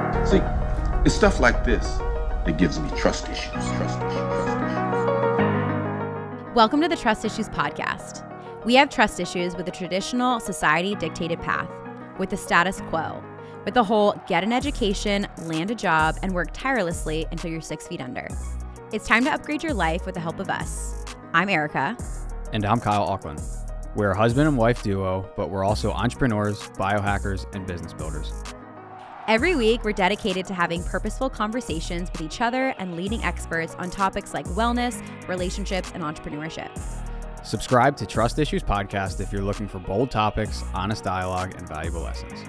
See, it's stuff like this that gives me trust issues. Welcome to the Trust Issues Podcast. We have trust issues with the traditional society-dictated path, with the status quo, with the whole get an education, land a job, and work tirelessly until you're 6 feet under. It's time to upgrade your life with the help of us. I'm Erica. And I'm Kyle Auckland. We're a husband and wife duo, but we're also entrepreneurs, biohackers, and business builders. Every week, we're dedicated to having purposeful conversations with each other and leading experts on topics like wellness, relationships, and entrepreneurship. Subscribe to Trust Issues Podcast if you're looking for bold topics, honest dialogue, and valuable lessons.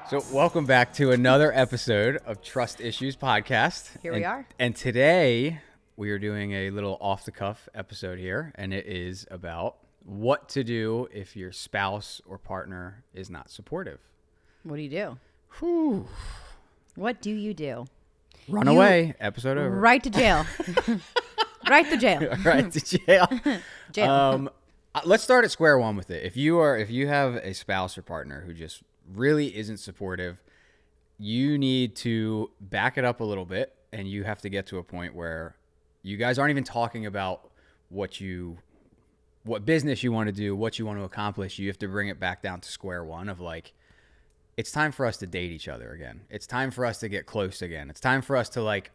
So welcome back to another episode of Trust Issues Podcast. Here we are. And today we are doing a little off-the-cuff episode here, and it is about what to do if your spouse or partner is not supportive. What do you do? Whew. What do you do? Run away. Episode over. Right to jail. Right to jail. Right to jail. Jail. Let's start at square one with it. If you have a spouse or partner who just really isn't supportive, you need to back it up a little bit, and you have to get to a point where you guys aren't even talking about what business you want to do, what you want to accomplish. You have to bring it back down to square one of like, it's time for us to date each other again. It's time for us to get close again. It's time for us to like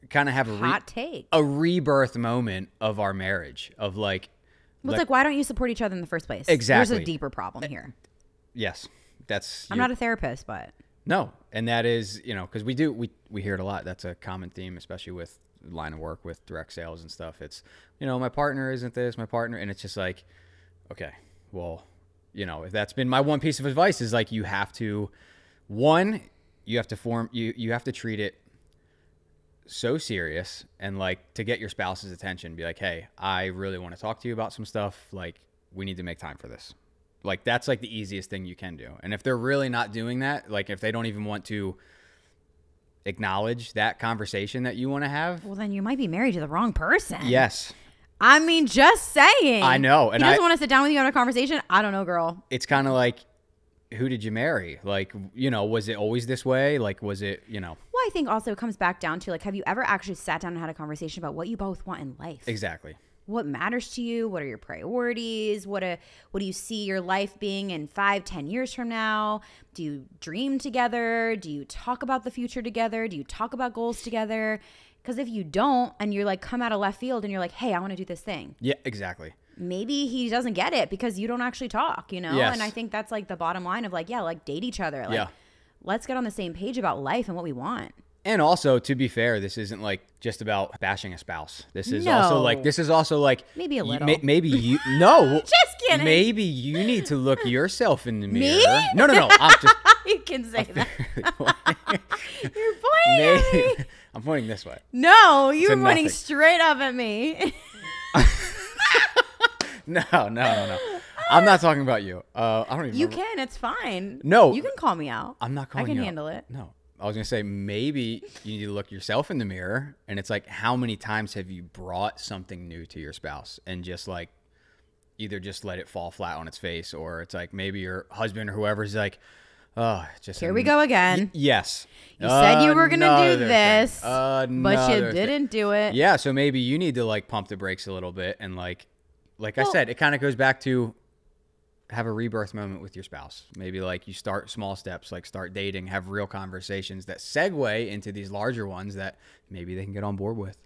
kind of have a rebirth moment of our marriage of like. Well, it's like, why don't you support each other in the first place? Exactly. There's a deeper problem here. Yes. I'm not a therapist, but. No. And that is, because we hear it a lot. That's a common theme, especially with line of work with direct sales and stuff. It's, my partner isn't this, my partner. And it's just like, okay, well, if that's been my one piece of advice is like, you have to treat it so serious and like to get your spouse's attention, be like, hey, I really want to talk to you about some stuff. Like, we need to make time for this. Like, that's like the easiest thing you can do. And if they're really not doing that, like if they don't even want to acknowledge that conversation that you want to have, well, then you might be married to the wrong person. Yes. I mean, just saying. I know. And he doesn't want to sit down with you on a conversation. I don't know, girl. It's kind of like, who did you marry? Like, was it always this way? Like, was it, Well, I think also it comes back down to like, have you ever actually sat down and had a conversation about what you both want in life? Exactly. What matters to you? What are your priorities? What do you see your life being in 5-10 years from now? Do you dream together? Do you talk about the future together? Do you talk about goals together? Because if you don't, and you're like come out of left field and you're like, hey, I want to do this thing. Yeah, exactly. Maybe he doesn't get it because you don't actually talk, Yes. And I think that's like the bottom line of like, yeah, like date each other. Like, let's get on the same page about life and what we want. And also, to be fair, this isn't like just about bashing a spouse. This is also like maybe a little. Maybe you no. Just kidding. Maybe you need to look yourself in the mirror. Me? No. I'm just. You can say that. You're pointing at me. I'm pointing this way. No, you were To pointing nothing. straight up at me. No. I'm not talking about you. I don't even. You remember. can. It's fine. No. You can call me out. I'm not calling you I can out. handle it. No. I was going to say, maybe you need to look yourself in the mirror, and it's like, how many times have you brought something new to your spouse and just like either just let it fall flat on its face, or it's like maybe your husband or whoever's like, oh, just Here we go again. Yes. You said you were going to do this, but you didn't do it. Yeah. So maybe you need to like pump the brakes a little bit. And like I said, it kind of goes back to have a rebirth moment with your spouse. Maybe like you start small steps, like start dating, have real conversations that segue into these larger ones that maybe they can get on board with,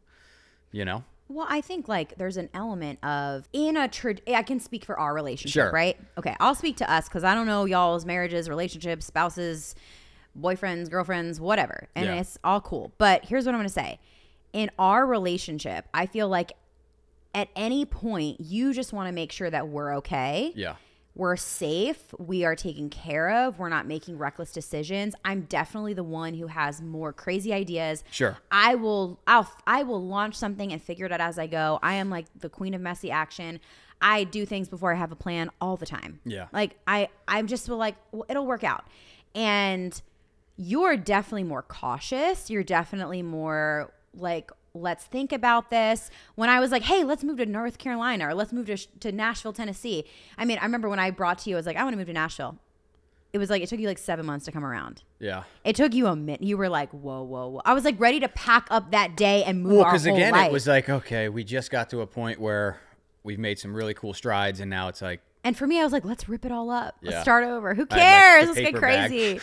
Well, I think like there's an element of I can speak for our relationship, Sure. right? Okay, I'll speak to us because I don't know y'all's marriages, relationships, spouses, boyfriends, girlfriends, whatever. And it's all cool. But here's what I'm going to say. In our relationship, I feel like at any point, you just want to make sure that we're okay. Yeah. We're safe. We are taken care of. We're not making reckless decisions. I'm definitely the one who has more crazy ideas. Sure. I will launch something and figure it out as I go. I am like the queen of messy action. I do things before I have a plan all the time. Yeah. Like I'm just like, well, it'll work out. And you're definitely more cautious. You're definitely more like, let's think about this. When I was like, hey, let's move to North Carolina or let's move to Nashville, Tennessee. I mean, I remember when I brought to you, I was like, I want to move to Nashville. it was like, it took you like 7 months to come around. Yeah. It took you a minute. You were like, whoa, whoa, whoa. I was like ready to pack up that day and move our whole life. Well, because again, it was like, okay, we just got to a point where we've made some really cool strides, and now it's like. And for me, I was like, let's rip it all up. Yeah. Let's start over. Who I had, cares? like, the Let's get paper bag. crazy.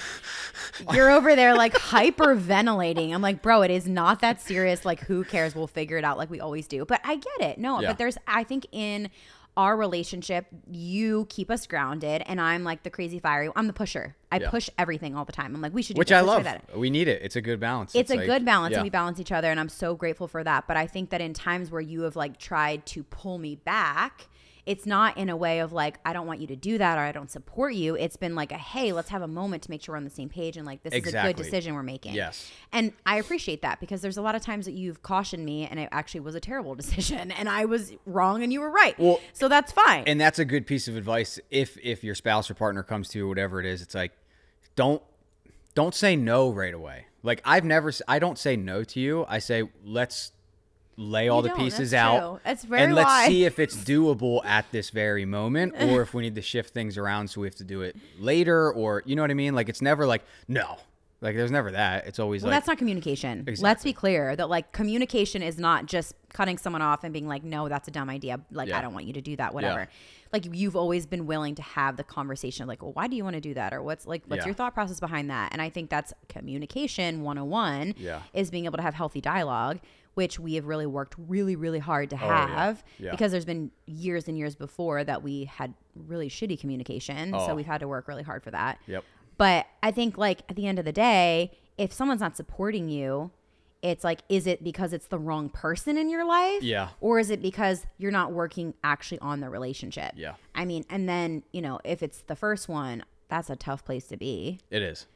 You're over there like hyperventilating. I'm like, bro, it is not that serious. Like, who cares? We'll figure it out like we always do. But I get it. No, Yeah. but there's, I think in our relationship, you keep us grounded, and I'm like the crazy fiery. I'm the pusher. I Yeah. push everything all the time. I'm like, we should do Which this, I let's love. try that. We need it. It's a good balance. It's a like, good balance, yeah. and we balance each other, and I'm so grateful for that. But I think that in times where you have like tried to pull me back, it's not in a way of like, I don't want you to do that or I don't support you. It's been like a, hey, let's have a moment to make sure we're on the same page, and like, this is a Exactly. good decision we're making. Yes. And I appreciate that, because there's a lot of times that you've cautioned me and it actually was a terrible decision and I was wrong and you were right. Well, so that's fine. And that's a good piece of advice. If your spouse or partner comes to you, whatever it is, it's like, don't say no right away. Like I don't say no to you. I say, let's lay all the pieces That's out. true. That's very and let's wise. see if it's doable at this very moment, or if we need to shift things around so we have to do it later, or you know what I mean? Like it's never like, no. Like there's never that. It's always Well, like, that's not communication. Exactly. Let's be clear that like communication is not just cutting someone off and being like, no, that's a dumb idea. Like, Yeah. I don't want you to do that, whatever. Yeah. Like you've always been willing to have the conversation of like, well, why do you want to do that? Or what's Yeah. your thought process behind that? And I think that's communication 101 Yeah. is being able to have healthy dialogue, which we have really worked really, really hard to yeah. have Yeah. because there's been years and years before that we had really shitty communication. So Oh. we've had to work really hard for that. Yep. But I think like at the end of the day, if someone's not supporting you, it's like, is it because it's the wrong person in your life? Yeah. Or is it because you're not working actually on the relationship? Yeah. I mean, and then, if it's the first one, that's a tough place to be. It is.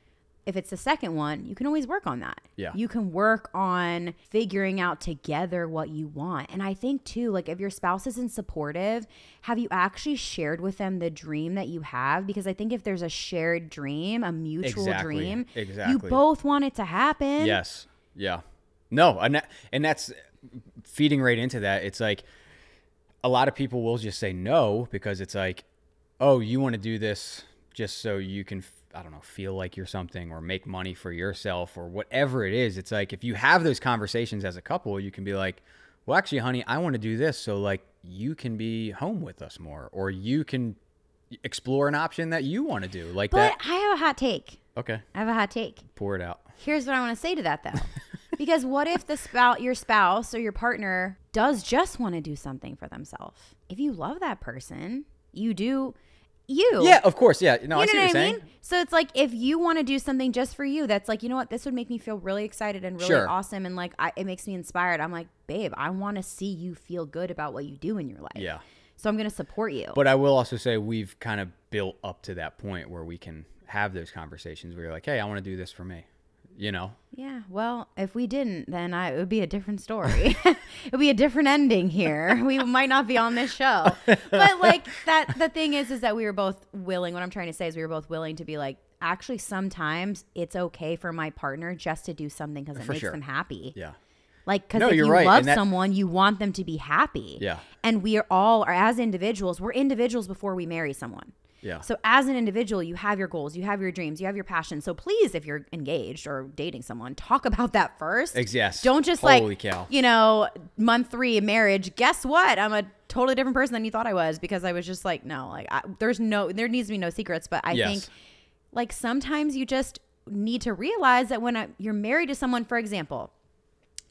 If it's the second one, you can always work on that. Yeah. You can work on figuring out together what you want. And I think too, like if your spouse isn't supportive, have you actually shared with them the dream that you have? Because I think if there's a shared dream, a mutual Exactly. dream, Exactly. you both want it to happen. Yes. Yeah. No, and that's feeding right into that. It's like a lot of people will just say no because it's like, oh, you want to do this just so you can, I don't know, feel like you're something or make money for yourself or whatever it is. It's like if you have those conversations as a couple, you can be like, well, actually, honey, I want to do this so like you can be home with us more, or you can explore an option that you want to do like But that. I have a hot take. Okay, I have a hot take. pour it out. Here's what I want to say to that though. Because what if your spouse or your partner does just want to do something for themselves? If you love that person, you do you. Yeah, of course. Yeah. No, I You see know what what you're I saying. mean? So it's like if you want to do something just for you, that's like, you know what, this would make me feel really excited and really Sure. awesome. And like, it makes me inspired. I'm like, babe, I want to see you feel good about what you do in your life. Yeah. So I'm going to support you. But I will also say we've kind of built up to that point where we can have those conversations where you're like, hey, I want to do this for me, you know? Yeah, well, if we didn't, then it would be a different story. It would be a different ending here. We might not be on this show. But like the thing is that we were both willing. What I'm trying to say is we were both willing to be like, actually, sometimes it's okay for my partner just to do something because it For makes sure. them happy. Yeah. Like, because No, if you're you right, love and that- someone, you want them to be happy. Yeah. And we are all, or as individuals, we're individuals before we marry someone. Yeah. So as an individual, you have your goals, you have your dreams, you have your passions. So please, if you're engaged or dating someone, talk about that first. Yes. Don't just Holy cow. month 3 of marriage, guess what? I'm a totally different person than you thought I was, because I was just like, no, like there needs to be no secrets. But I Yes. think like sometimes you just need to realize that when you're married to someone, for example,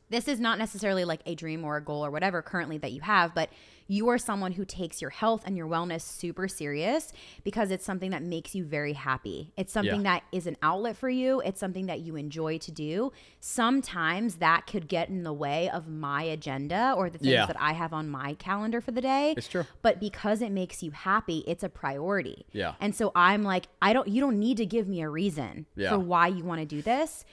this is not necessarily like a dream or a goal or whatever currently that you have, but you are someone who takes your health and your wellness super serious because it's something that makes you very happy. It's something Yeah. that is an outlet for you. It's something that you enjoy to do. Sometimes that could get in the way of my agenda or the things Yeah. that I have on my calendar for the day. It's true. But because it makes you happy, it's a priority. Yeah. And so I'm like, you don't need to give me a reason Yeah. for why you want to do this.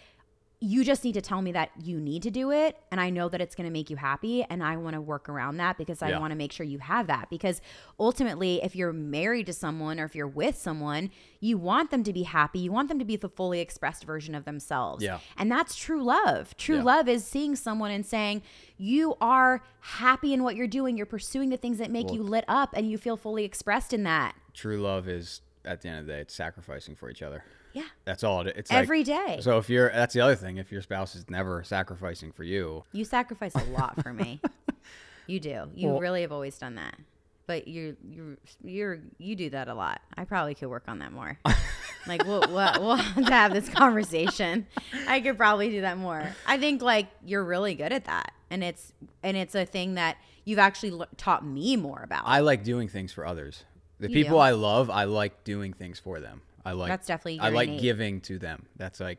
You just need to tell me that you need to do it, and I know that it's going to make you happy, and I want to work around that because I Yeah. want to make sure you have that. Because ultimately, if you're married to someone or if you're with someone, you want them to be happy. You want them to be the fully expressed version of themselves. Yeah. And that's true love. True Yeah. love is seeing someone and saying, you are happy in what you're doing. You're pursuing the things that make you lit up, and you feel fully expressed in that. True love is at the end of the day, it's sacrificing for each other. Yeah. That's all it's Every like, day. So that's the other thing. If your spouse is never sacrificing for you. You sacrifice a lot for me. You do. You really have always done that. But you do that a lot. I probably could work on that more. Like we'll have to have this conversation. I could probably do that more. I think like you're really good at that, and it's a thing that you've actually taught me more about. I like doing things for others. The You people do. I love, I like doing things for them. That's definitely I your like innate. giving to them. That's like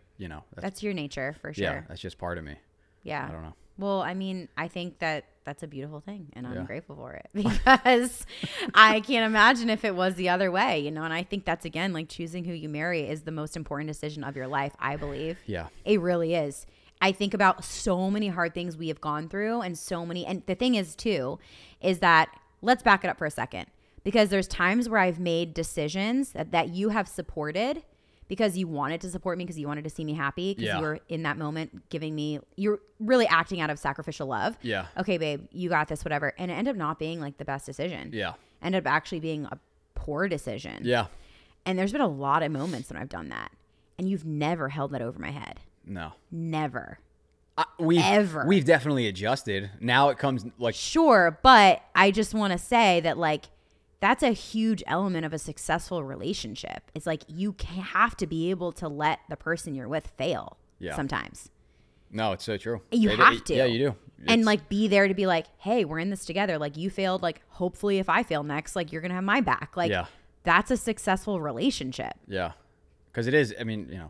That's your nature for sure. yeah, that's just part of me. Yeah. I don't know. Well, I mean, I think that's a beautiful thing, and I'm Yeah. grateful for it because I can't imagine if it was the other way, And I think that's, again, like choosing who you marry is the most important decision of your life, I believe. Yeah. It really is. I think about so many hard things we have gone through and the thing is, too, is that let's back it up for a second because there's times where I've made decisions that you have supported because you wanted to support me, because you wanted to see me happy, because Yeah. you were in that moment you're really acting out of sacrificial love. Yeah. Okay, babe, you got this, whatever. And it ended up not being like the best decision. Yeah. Ended up actually being a poor decision. Yeah. And there's been a lot of moments when I've done that. And you've never held that over my head. No. Never. We've definitely adjusted. Now it comes like Sure, but I just want to say that like that's a huge element of a successful relationship. It's like you have to be able to let the person you're with fail sometimes. no, it's so true. You have to. Yeah, you do. And like be there to be like, hey, we're in this together. Like you failed. Like hopefully if I fail next, like you're going to have my back. Like that's a successful relationship. Yeah. Because it is, I mean,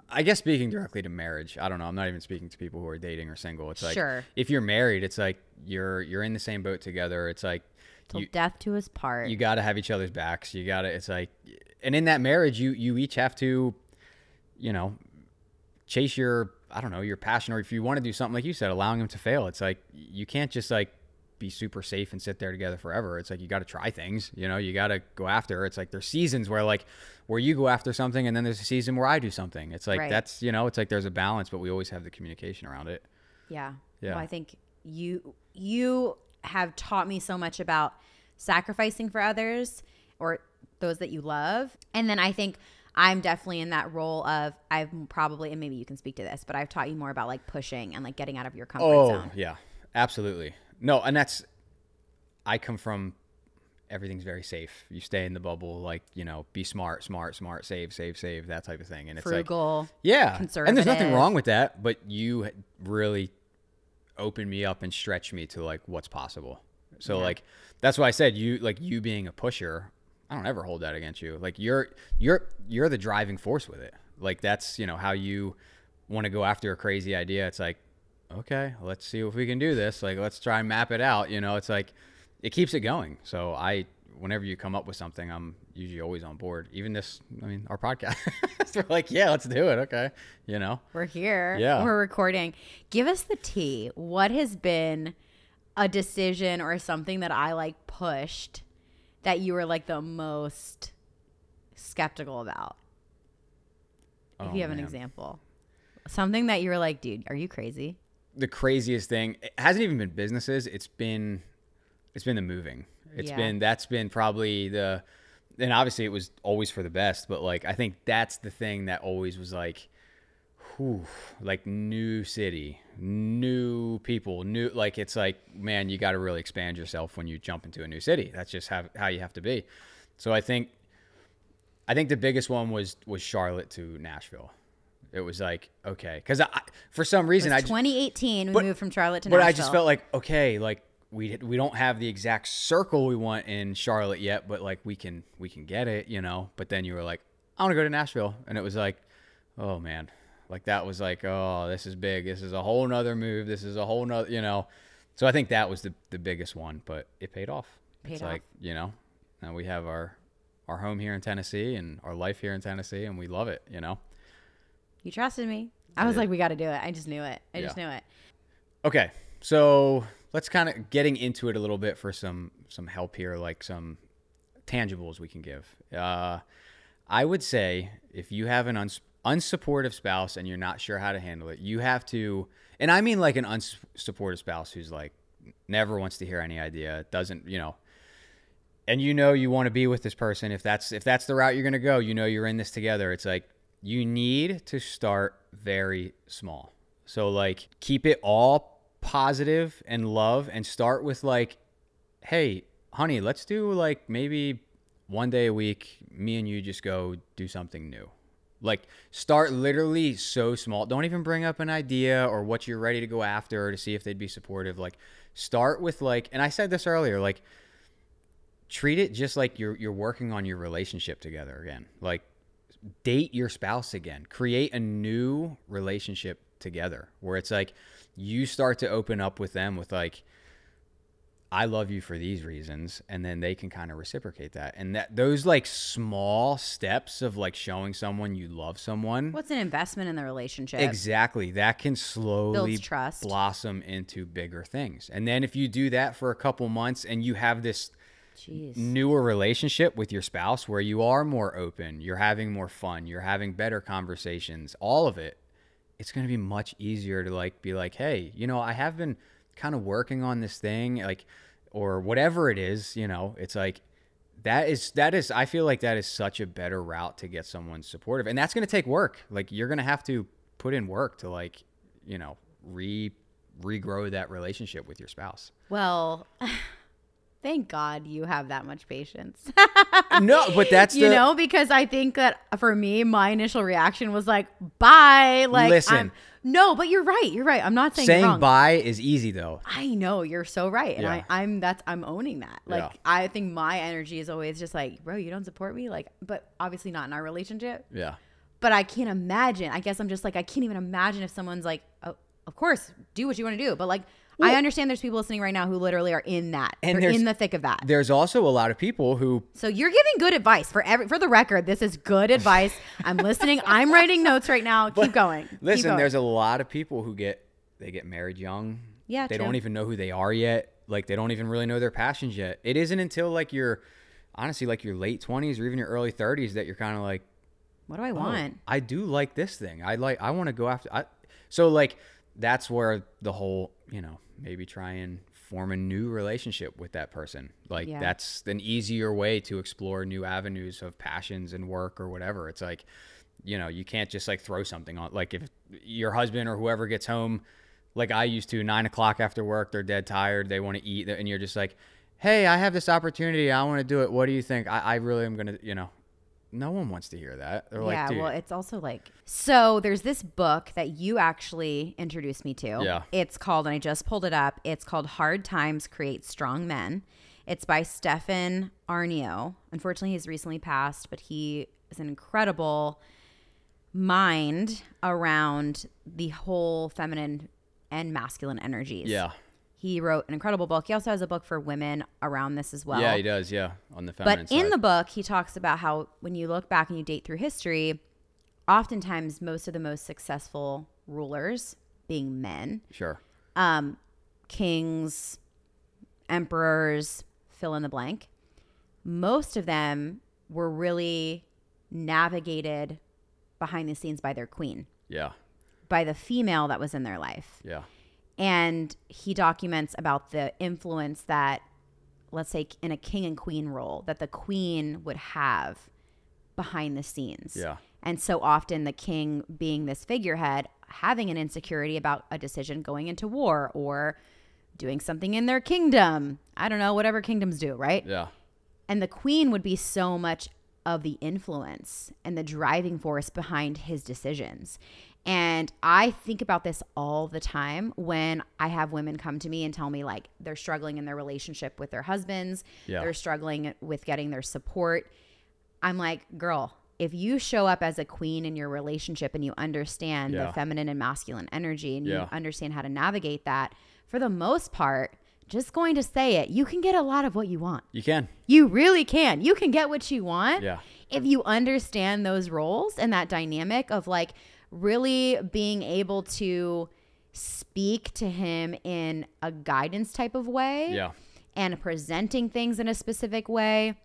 I guess speaking directly to marriage, I don't know. I'm not even speaking to people who are dating or single. It's like, Sure. if you're married, it's like you're in the same boat together. It's like, Till death to us part. you got to have each other's backs. It's like, and in that marriage, you each have to, chase your, I don't know, your passion, or if you want to do something, like you said, allowing them to fail. It's like, you can't just like be super safe and sit there together forever. It's like, you got to try things, you got to go after. It's like, there's seasons where you go after something, and then there's a season where I do something. It's like, Right. that's, it's like, there's a balance, but we always have the communication around it. Yeah. Yeah. Well, I think you have taught me so much about sacrificing for others or those that you love. And then I think I'm definitely in that role of I've probably, and maybe you can speak to this, but I've taught you more about like pushing and like getting out of your comfort zone. Yeah, absolutely. No, and I come from, everything's very safe. You stay in the bubble, like, be smart, save, that type of thing. And it's Frugal. like, yeah. Conservative. And there's nothing wrong with that, but you really opened me up and stretched me to like what's possible. So like, that's why I said you being a pusher, I don't ever hold that against you. Like you're the driving force with it. Like that's, how you want to go after a crazy idea. It's like, okay, let's see if we can do this. Like, let's try and map it out. It's like, it keeps it going. So whenever you come up with something, I'm usually always on board. Even our podcast. We're like, yeah, let's do it. Okay. We're here. Yeah. We're recording. Give us the tea. What has been a decision or something that I like pushed that you were like the most skeptical about? If you have an example. Something that you were like, dude, are you crazy? The craziest thing, it hasn't even been businesses. It's been the moving. That's been probably and obviously it was always for the best, but like, I think that's the thing that always was like, like new city, new people, like, it's like, man, you got to really expand yourself when you jump into a new city. That's just how you have to be. So I think the biggest one was Charlotte to Nashville. It was like, okay. Cause for some reason, 2018, we moved from Charlotte to Nashville. But I just felt like, okay, like we don't have the exact circle we want in Charlotte yet, but like we can get it, but then you were like, I want to go to Nashville. And it was like, oh man, like that was like, oh, this is big. This is a whole nother move. This is a whole nother, so I think that was the biggest one, but it paid off. It's like, now we have our home here in Tennessee and our life here in Tennessee, and we love it, You trusted me. I was like, we got to do it. I just knew it. I just knew it. Okay. So let's kind of getting into it a little bit for some help here, like some tangibles we can give. I would say if you have an unsupportive spouse and you're not sure how to handle it, you have to, and I mean like an unsupportive spouse who's like never wants to hear any idea, doesn't, and you want to be with this person, if that's the route you're going to go, you're in this together. It's like you need to start very small. So like keep it all positive and love, and start with like, hey, honey, let's do like maybe one day a week, me and you just go do something new. Like start literally so small. Don't even bring up an idea or what you're ready to go after or to see if they'd be supportive. Like start with like, and I said this earlier, like treat it just like you're working on your relationship together again. Like date your spouse again. Create a new relationship together where it's like you start to open up with them with like, I love you for these reasons, and then they can kind of reciprocate that. And that those like small steps of like showing someone you love someone. What's an investment in the relationship? Exactly. That can slowly builds trust, blossom into bigger things. And then if you do that for a couple months and you have this newer relationship with your spouse where you are more open, you're having more fun, you're having better conversations, all of it, it's going to be much easier to like be like, hey, I have been kind of working on this thing, like, or whatever it is, it's like, that is, I feel like that is such a better route to get someone supportive. And that's going to take work. Like you're going to have to put in work to like, regrow that relationship with your spouse. Well, thank God you have that much patience. No, but that's because I think that for me, my initial reaction was like, bye. Like, listen. No, but you're right. You're right. I'm not saying saying you're wrong. Bye is easy though. I know, you're so right. And Yeah. I'm owning that. Like, I think my energy is always just like, bro, you don't support me. Like, but obviously not in our relationship. Yeah. But I can't imagine. I guess I'm just like, I can't even imagine if someone's like, oh, of course, do what you want to do. But like, I understand there's people listening right now who literally are in that. And they're in the thick of that. There's also a lot of people who. So you're giving good advice for the record. This is good advice. I'm listening. I'm writing notes right now. Keep going. Listen, there's a lot of people who get married young. Yeah, They true. don't even know who they are yet. Like they don't even really know their passions yet. It isn't until like honestly, like your late 20s or even your early 30s that you're kind of like, what do I want? I do like this thing. I want to go after. So like that's where the whole, maybe try and form a new relationship with that person. Like that's an easier way to explore new avenues of passions and work or whatever. It's like, you can't just like throw something on. Like if your husband or whoever gets home, like I used to, 9 o'clock after work, they're dead tired, they want to eat, and you're just like, hey, I have this opportunity, I want to do it. What do you think? I really am going to, no one wants to hear that. They're like, dude. Well, it's also like, so there's this book that you actually introduced me to. Yeah. It's called, and I just pulled it up, it's called Hard Times Create Strong Men. It's by Stephan Aarnio. Unfortunately, he's recently passed, but he is an incredible mind around the whole feminine and masculine energies. Yeah. He wrote an incredible book. He also has a book for women around this as well. Yeah, he does. Yeah, on the feminine side. But in the book, he talks about how when you look back and you date through history, oftentimes most of the most successful rulers being men, Sure. kings, emperors, fill in the blank, most of them were really navigated behind the scenes by their queen, Yeah. by the female that was in their life. Yeah. And he documents about the influence that, let's say, in a king and queen role, that the queen would have behind the scenes. Yeah. And so often the king being this figurehead, having an insecurity about a decision going into war or doing something in their kingdom. I don't know, whatever kingdoms do, right? Yeah. And the queen would be so much of the influence and the driving force behind his decisions. And I think about this all the time when I have women come to me and tell me like they're struggling in their relationship with their husbands. Yeah. They're struggling with getting their support. I'm like, girl, if you show up as a queen in your relationship and you understand the feminine and masculine energy and you understand how to navigate that, for the most part, just going to say it, you can get a lot of what you want. You can. You really can. You can get what you want if you understand those roles and that dynamic of like really being able to speak to him in a guidance type of way and presenting things in a specific way.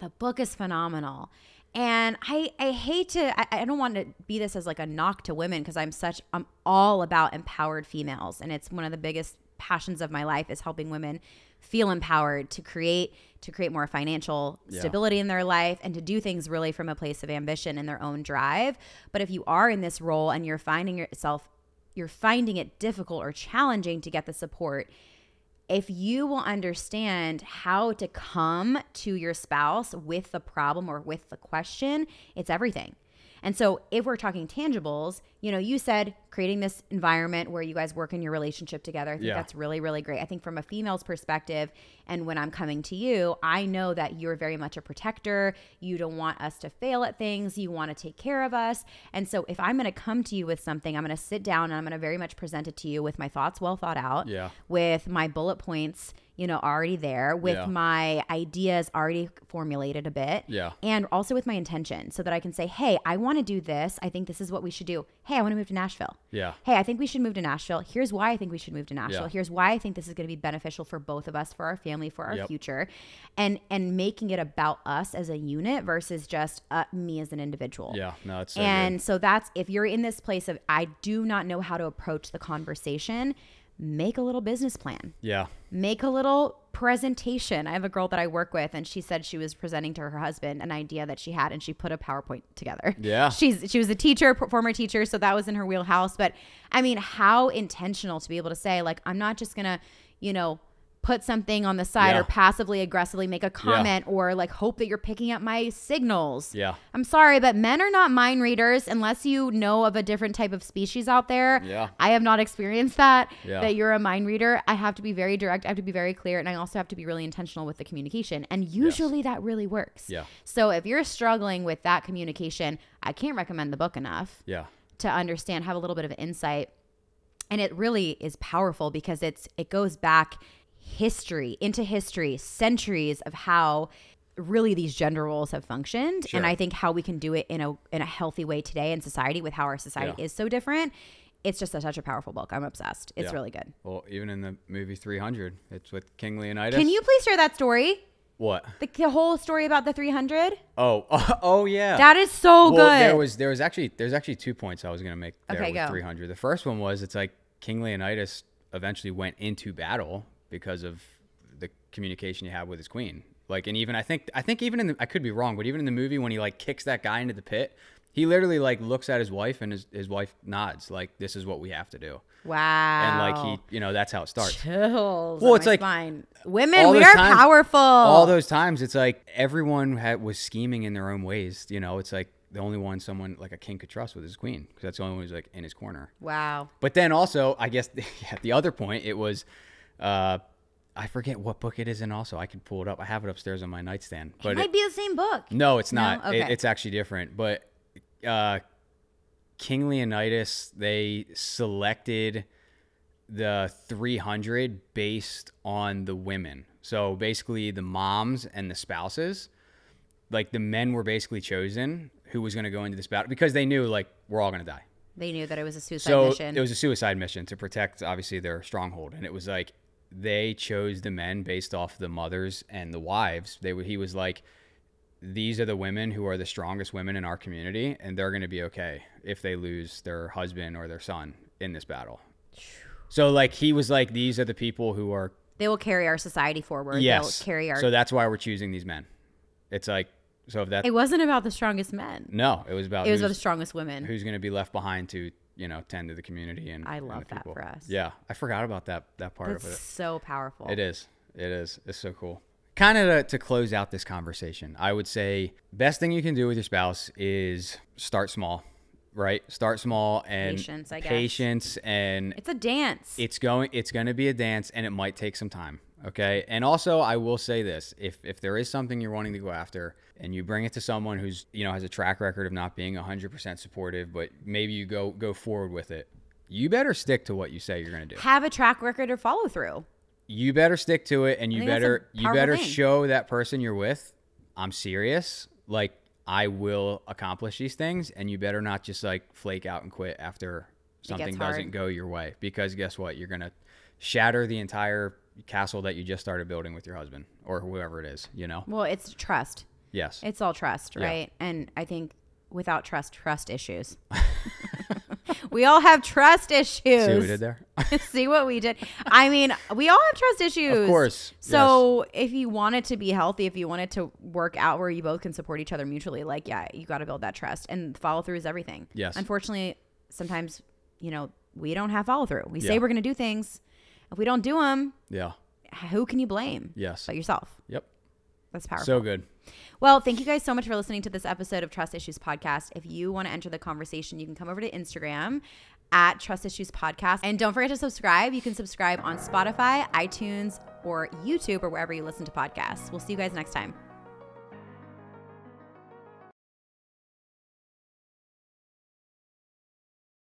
The book is phenomenal. And I hate to, I don't want to be this as like a knock to women because I'm all about empowered females. And it's one of the biggest passions of my life is helping women feel empowered to create more financial stability in their life and to do things really from a place of ambition and their own drive. But if you are in this role and you're finding it difficult or challenging to get the support, if you will understand how to come to your spouse with the problem or with the question, it's everything. And so if we're talking tangibles, you said creating this environment where you guys work in your relationship together. I think that's really, really great. I think from a female's perspective, and when I'm coming to you, I know that you're very much a protector. You don't want us to fail at things. You want to take care of us. And so if I'm going to come to you with something, I'm going to sit down and I'm going to very much present it to you with my thoughts well thought out, with my bullet points already there, with my ideas already formulated a bit, and also with my intention, so that I can say, hey, I want to do this. I think this is what we should do. Hey, I want to move to Nashville. Hey, I think we should move to Nashville. Here's why I think we should move to Nashville. Here's why I think this is going to be beneficial for both of us, for our family, for our future, and making it about us as a unit versus just me as an individual. It's so and good. So that's, if you're in this place of, I do not know how to approach the conversation, make a little business plan. Make a little presentation. I have a girl that I work with, and she said she was presenting to her husband an idea that she had, and she put a PowerPoint together. She was a teacher, former teacher, so that was in her wheelhouse. But I mean, how intentional to be able to say, like, I'm not just gonna, put something on the side or passively aggressively make a comment or like hope that you're picking up my signals. I'm sorry, but men are not mind readers unless you know of a different type of species out there. I have not experienced that you're a mind reader. I have to be very direct. I have to be very clear. And I also have to be really intentional with the communication. And usually that really works. So if you're struggling with that communication, I can't recommend the book enough to understand, have a little bit of insight. And it really is powerful because it goes back into history, centuries of how really these gender roles have functioned. And I think how we can do it in a healthy way today in society, with how our society is so different. It's just such a powerful book. I'm obsessed. It's really good. Well, even in the movie 300, it's with King Leonidas. Can you please share that story? What? The whole story about the 300? Oh yeah. That is so good. There's actually 2 points I was going to make there with 300. The first one was, it's like King Leonidas eventually went into battle because of the communication he had with his queen. Like, and even I think even I could be wrong, but even in the movie when he like kicks that guy into the pit, he literally like looks at his wife and his wife nods like, this is what we have to do. Wow. And like he, that's how it starts. Chills. Well, it's like spine. Women, we are powerful. All those times, it's like everyone was scheming in their own ways. It's like the only one someone like a king could trust with his queen, because that's the only one who's like in his corner. Wow. But then also, I guess the other point, it was, I forget what book it is in. Also, I can pull it up. I have it upstairs on my nightstand. But it might be the same book. No, it's not. No? Okay. It's actually different. But King Leonidas, they selected the 300 based on the women. So basically the moms and the spouses, like the men were basically chosen who was going to go into this battle, because they knew like we're all going to die. They knew that it was a suicide mission. It was a suicide mission to protect, obviously, their stronghold. And it was like, they chose the men based off the mothers and the wives. He was like, these are the women who are the strongest women in our community, and they're going to be okay if they lose their husband or their son in this battle. So like, he was like, these are the people who are... They will carry our society forward. Yes. They'll carry our... So that's why we're choosing these men. It's like, so if that... It wasn't about the strongest men. No, it was about the strongest women. Who's going to be left behind to, tend to the community. And I love that for us. Yeah. I forgot about that part of it. It's so powerful. It is. It's so cool. Kind of to close out this conversation, I would say best thing you can do with your spouse is start small, right? Start small and patience, I guess. Patience, and it's a dance. It's going to be a dance, and it might take some time. Okay. And also, I will say this, if there is something you're wanting to go after and you bring it to someone who's, has a track record of not being 100% supportive, but maybe you go forward with it, you better stick to what you say you're going to do. Have a track record or follow through. You better stick to it, and you better show that person you're with, I'm serious. Like, I will accomplish these things, and you better not just like flake out and quit after something doesn't go your way, because guess what? You're going to shatter the entire castle that you just started building with your husband or whoever it is, Well, it's trust. Yes. It's all trust, right? Yeah. And I think without trust issues. We all have trust issues. See what we did there? See what we did. I mean, we all have trust issues. Of course. So if you want it to be healthy, if you want it to work out where you both can support each other mutually, like, yeah, you got to build that trust, and follow through is everything. Yes. Unfortunately, sometimes, we don't have follow through. We say we're going to do things. If we don't do them, who can you blame? Yes. But yourself. Yep. That's powerful. So good. Well, thank you guys so much for listening to this episode of Trust Issues Podcast. If you want to enter the conversation, you can come over to Instagram at Trust Issues Podcast. And don't forget to subscribe. You can subscribe on Spotify, iTunes, or YouTube, or wherever you listen to podcasts. We'll see you guys next time.